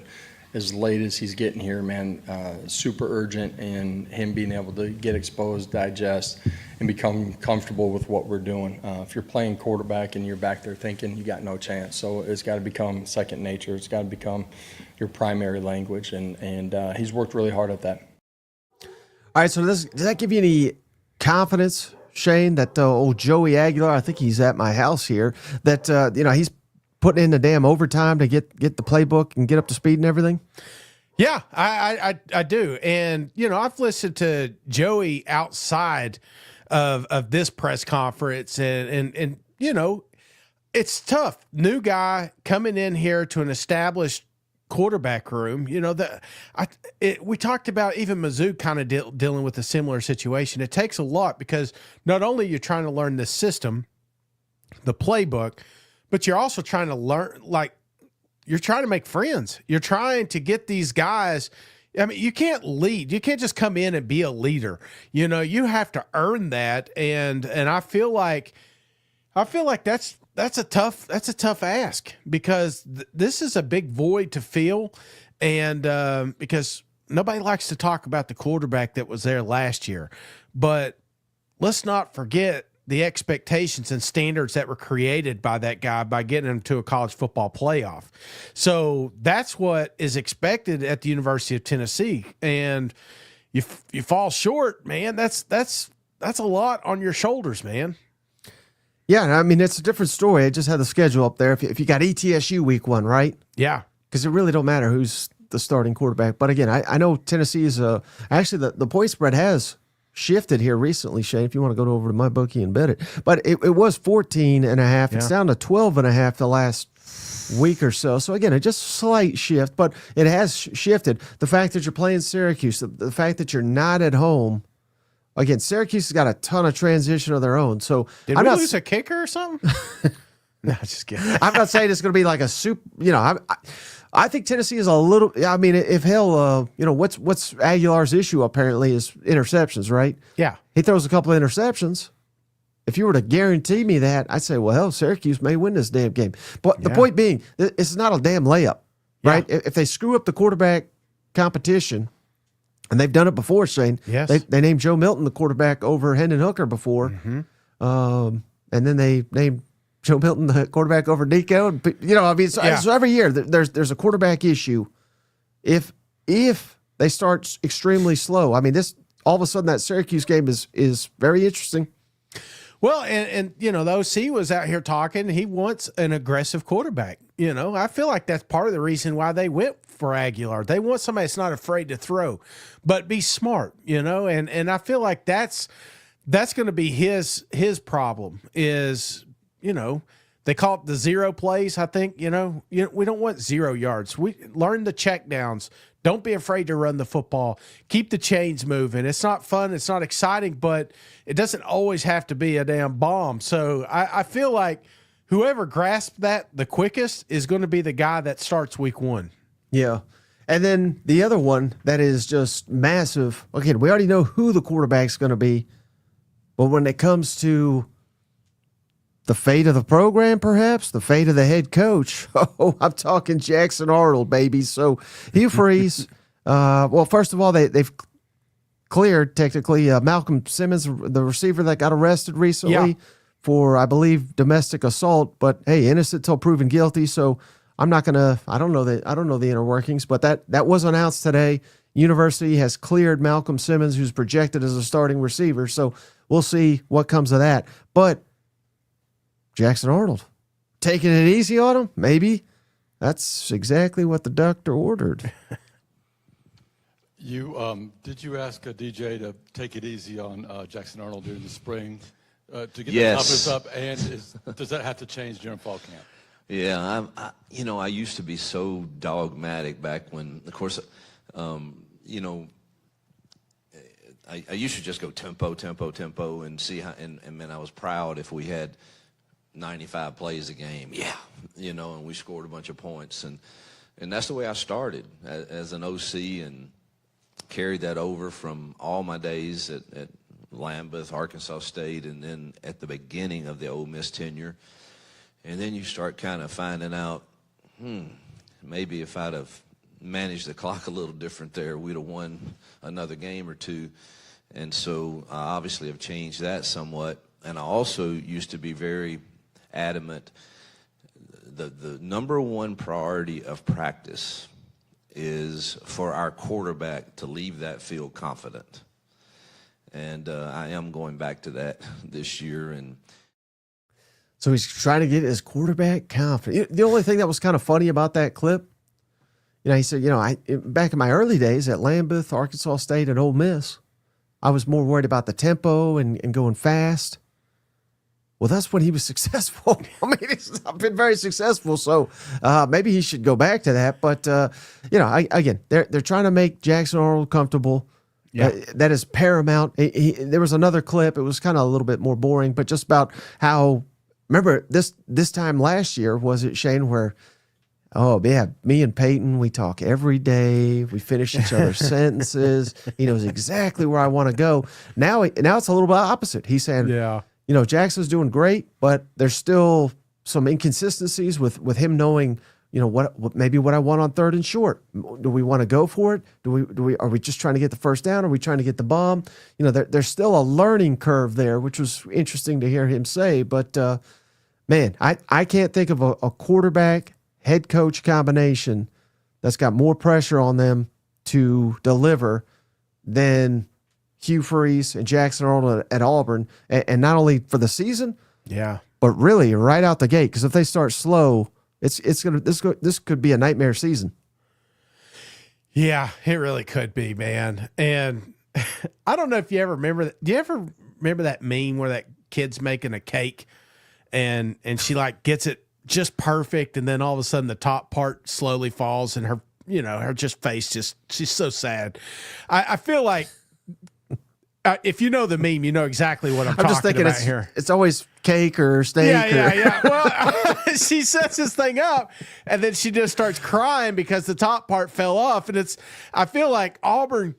as late as he's getting here, man, super urgent, and him being able to get exposed, digest, and become comfortable with what we're doing. If you're playing quarterback and you're back there thinking, you got no chance. So it's got to become second nature. It's got to become your primary language, and he's worked really hard at that. All right, so does that give you any confidence, Shane, that old Joey Aguilar, I think he's at my house here, that he's putting in the damn overtime to get the playbook and get up to speed and everything? Yeah, I do. And, I've listened to Joey outside of this press conference, and it's tough. New guy coming in here to an established quarterback room. We talked about even Mizzou kind of dealing with a similar situation. It takes a lot because not only you're trying to learn the system, the playbook, but you're also trying to learn, you're trying to make friends. You're trying to get these guys. I mean, you can't lead. You can't just come in and be a leader. You have to earn that. And I feel like that's a tough ask, because this is a big void to fill. And because nobody likes to talk about the quarterback that was there last year, but let's not forget the expectations and standards that were created by that guy by getting him to a college football playoff. So that's what is expected at the University of Tennessee. And you fall short, man. That's a lot on your shoulders, man. Yeah, I mean, it's a different story. I just had the schedule up there. If you got ETSU week 1, right? Yeah. Because it really don't matter who's the starting quarterback. But again, I know Tennessee is actually the point spread has shifted here recently, Shane, if you want to go over to my bookie and bet it. But it was 14.5. Yeah. It's down to 12.5 the last week or so. So again, just slight shift, but it has shifted. The fact that you're playing Syracuse, the fact that you're not at home. Again, Syracuse has got a ton of transition of their own. So Did we lose a kicker or something? No, just kidding. I'm not saying it's going to be like a soup. I think Tennessee is a little. I mean, if hell, what's Aguilar's issue apparently is interceptions, right? Yeah, he throws a couple of interceptions. If you were to guarantee me that, I'd say, well, hell, Syracuse may win this damn game. But the point being, it's not a damn layup, right? Yeah. If they screw up the quarterback competition, and they've done it before, Shane. Yes, they named Joe Milton the quarterback over Hendon Hooker before, and then they named Joe Milton, the quarterback, over Nico. And, so every year there's a quarterback issue. If they start extremely slow, I mean, this all of a sudden that Syracuse game is very interesting. Well, and the OC was out here talking. He wants an aggressive quarterback. I feel like that's part of the reason why they went for Aguilar. They want somebody that's not afraid to throw, but be smart. And I feel like that's going to be his problem is. They call it the zero plays. I think, we don't want 0 yards. We learn the check downs. Don't be afraid to run the football. Keep the chains moving. It's not fun. It's not exciting, but it doesn't always have to be a damn bomb. So I feel like whoever grasps that the quickest is going to be the guy that starts week 1. Yeah. And then the other one that is just massive. Again, we already know who the quarterback's going to be, but when it comes to the fate of the program, perhaps the fate of the head coach. Oh, I'm talking Jackson Arnold, baby. So Hugh Freeze. Well, first of all, they've cleared technically Malcolm Simmons, the receiver that got arrested recently for, I believe, domestic assault. But hey, innocent till proven guilty. So I'm not gonna. I don't know the inner workings, but that was announced today. University has cleared Malcolm Simmons, who's projected as a starting receiver. So we'll see what comes of that. But Jackson Arnold taking it easy on him, maybe. That's exactly what the doctor ordered. Did you ask DJ to take it easy on Jackson Arnold during the spring to get Yes. the confidence up? And does that have to change during fall camp? Yeah, I used to be so dogmatic back when, of course, I used to just go tempo, and see how, and man, I was proud if we had 95 plays a game. Yeah, and we scored a bunch of points, and that's the way I started as an OC, and carried that over from all my days at Lambeth, Arkansas State, and then at the beginning of the Ole Miss tenure. And then you start kind of finding out, maybe if I'd have managed the clock a little different there, we'd have won another game or two. And so I obviously have changed that somewhat. And I also used to be very adamant. The number one priority of practice is for our quarterback to leave that field confident. And I am going back to that this year. And So he's trying to get his quarterback confident. The only thing that was kind of funny about that clip, he said, back in my early days at Lambeth, Arkansas State, and Ole Miss, I was more worried about the tempo and going fast. Well, that's when he was successful. I mean, he's not been very successful, so maybe he should go back to that. But again, they're trying to make Jackson Arnold comfortable. Yeah, that is paramount. There was another clip. It was kind of a little bit more boring, but just about how. Remember this time last year, was it, Shane, where, oh, yeah, me and Peyton, we talk every day. We finish each other's sentences. He knows exactly where I want to go. Now it's a little bit opposite. He's saying, Jackson's doing great, but there's still some inconsistencies with him knowing, what maybe what I want on third and short. Do we want to go for it? Are we just trying to get the first down? Are we trying to get the bomb? There's still a learning curve there, which was interesting to hear him say, but man, I can't think of a quarterback head coach combination that's got more pressure on them to deliver than Hugh Freeze and Jackson Arnold at Auburn, and not only for the season, but really right out the gate. Because if they start slow, this could be a nightmare season. Yeah, it really could be, man. And I don't know if you ever remember that. Do you ever remember that meme where that kid's making a cake? And she gets it just perfect, and then all of a sudden the top part slowly falls, and her face she's so sad. I feel like if you know the meme, you know exactly what I'm talking just thinking about here. It's always cake or steak. Yeah. Well, she sets this thing up, and then she just starts crying because the top part fell off, and I feel like Auburn.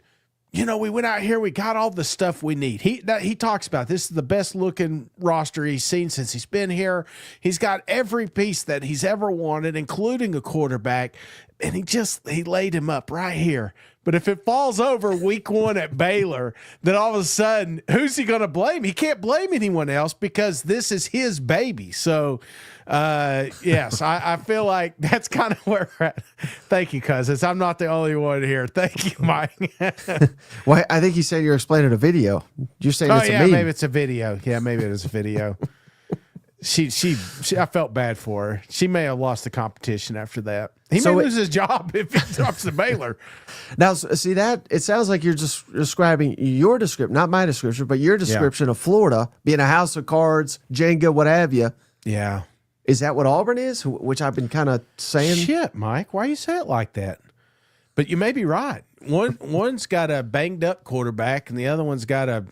We went out here, we got all the stuff we need. He talks about this is the best looking roster he's seen since he's been here. He's got every piece that he's ever wanted, including a quarterback, and he laid him up right here. But if it falls over week one at Baylor, then all of a sudden, who's he going to blame? He can't blame anyone else because this is his baby. So, yes, I feel like that's kind of where we're at. Thank you, cousins. I'm not the only one here. Thank you, Mike. Well, I think you said you're explaining a video. You're saying it's a meme. Maybe it's a video. Yeah, maybe it is a video. She I felt bad for her. She may have lost the competition after that. He may lose his job if he drops to Baylor. Now, see that? It sounds like you're just describing your description, not my description, but your description of Florida being a house of cards, Jenga, what have you. Yeah. Is that what Auburn is? Which I've been kind of saying. Shit, Mike, why you say it like that? But you may be right. One's got a banged up quarterback, and the other one's got a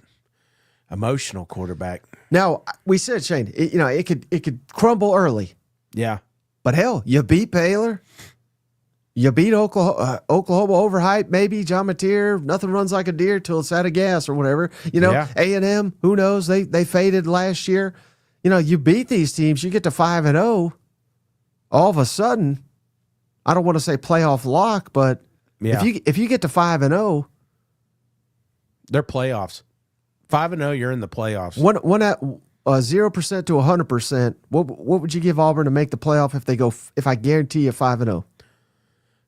emotional quarterback. Now, we said, Shane, it could crumble early. Yeah. But hell, you beat Baylor. You beat Oklahoma overhyped, maybe. John Mateer, nothing runs like a deer till it's out of gas or whatever. A&M, who knows? They faded last year. you beat these teams, you get to 5-0, all of a sudden, I don't want to say playoff lock, but Yeah. if you get to 5-0, They're playoffs. 5-0, you're in the playoffs. one at 0% to 100%, what would you give Auburn to make the playoff if I guarantee you 5-0?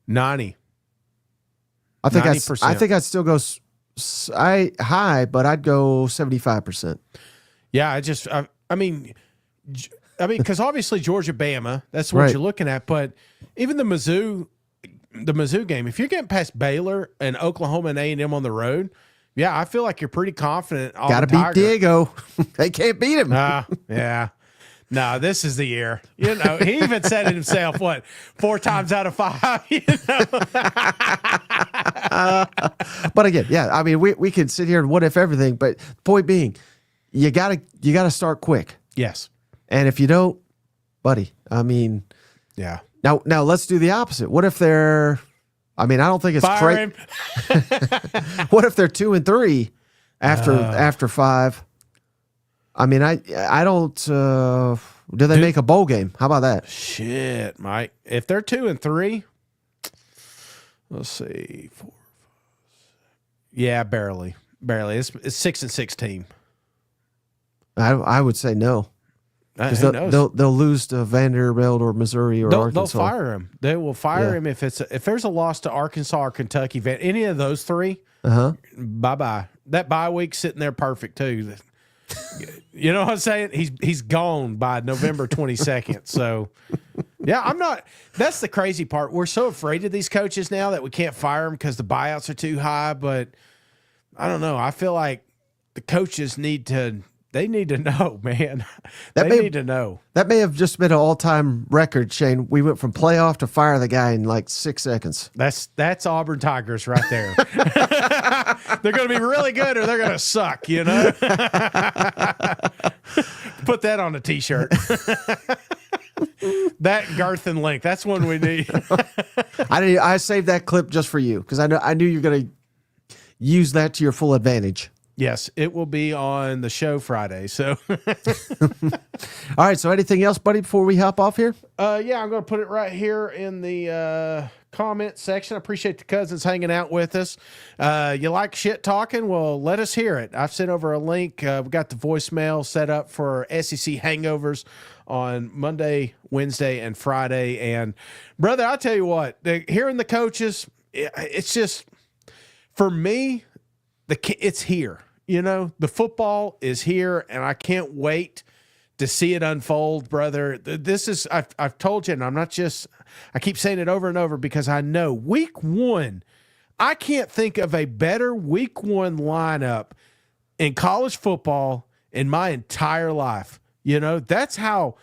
90. I think 90%. I think I'd still go high, but I'd go 75%. Yeah, I mean, because obviously Georgia, Bama, that's what Right. you're looking at. But even the Mizzou game, if you're getting past Baylor and Oklahoma and A&M on the road, yeah, I feel like you're pretty confident. Got to beat Diego. They can't beat him. Yeah. No, this is the year. He even said it himself, 4 times out of 5, But again, yeah, I mean, we can sit here and what if everything, but point being, you gotta start quick. Yes. And if you don't, buddy, I mean, Yeah. now let's do the opposite. What if they're, I mean, I don't think it's Fire crazy. him. What if they're 2-3 after 5? I mean, I don't. Do they make a bowl game? How about that? Shit, Mike. If they're 2-3, let's see, 4, 5, 6. Yeah, barely. It's 6-6 team. I would say no. Because Who knows? they'll lose to Vanderbilt or Missouri or They'll Arkansas. fire him. They will fire him if there's a loss to Arkansas or Kentucky. Any of those 3, bye bye. That bye week sitting there perfect too. You know what I'm saying? He's gone by November 22nd. So yeah, I'm not. That's the crazy part. We're so afraid of these coaches now that we can't fire them because the buyouts are too high. But I don't know. I feel like the coaches need to know, man. They need to know. That may have just been an all-time record, Shane. We went from playoff to fire the guy in like 6 seconds. That's Auburn Tigers right there. They're going to be really good or they're going to suck, Put that on a T-shirt. That girth and length. That's one we need. I saved that clip just for you because I knew you're going to use that to your full advantage. Yes, it will be on the show Friday. So, all right. So, anything else, buddy, before we hop off here? yeah, I'm going to put it right here in the comment section. I appreciate the cousins hanging out with us. You like shit talking? Well, let us hear it. I've sent over a link. We've got the voicemail set up for SEC hangovers on Monday, Wednesday, and Friday. And brother, I'll tell you what, hearing the coaches, it's just, for me, it's here. The football is here, and I can't wait to see it unfold, brother. This is, I've told you, and I keep saying it over and over because I know week 1, I can't think of a better week 1 lineup in college football in my entire life. That's how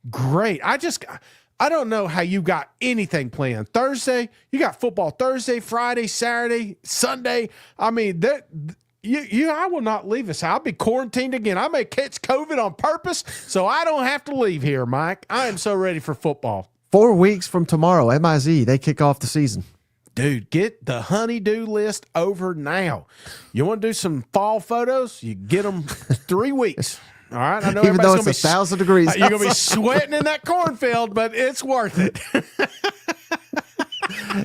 great. I don't know how you got anything planned. Thursday, you got football Thursday, Friday, Saturday, Sunday. I mean, I will not leave this. I'll be quarantined again. I may catch COVID on purpose so I don't have to leave here, Mike. I am so ready for football. 4 weeks from tomorrow, MIZ, they kick off the season. Dude, get the honey-do list over now. You want to do some fall photos? You get them 3 weeks. All right, I know Even though it's everybody's 1,000 degrees. You're going to be sweating in that cornfield, but it's worth it.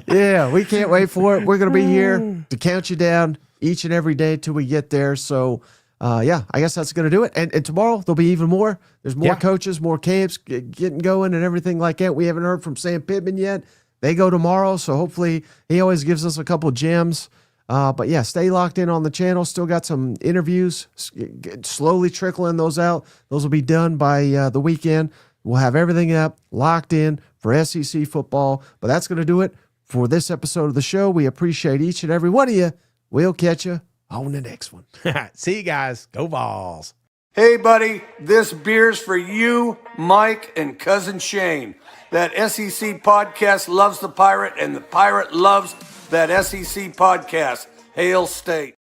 Yeah, we can't wait for it. We're going to be here to count you down each and every day till we get there. So, yeah, I guess that's going to do it. And tomorrow there'll be even more. There's more coaches, more camps getting going and everything like that. We haven't heard from Sam Pittman yet. They go tomorrow, so hopefully he always gives us a couple gems. But yeah, stay locked in on the channel. Still got some interviews, slowly trickling those out. Those will be done by the weekend. We'll have everything up, locked in for SEC football. But that's going to do it for this episode of the show. We appreciate each and every one of you. We'll catch you on the next one. See you guys. Go Vols. Hey, buddy, this beer's for you, Mike, and Cousin Shane. That SEC podcast loves the Pirate, and the Pirate loves that SEC podcast. Hail State.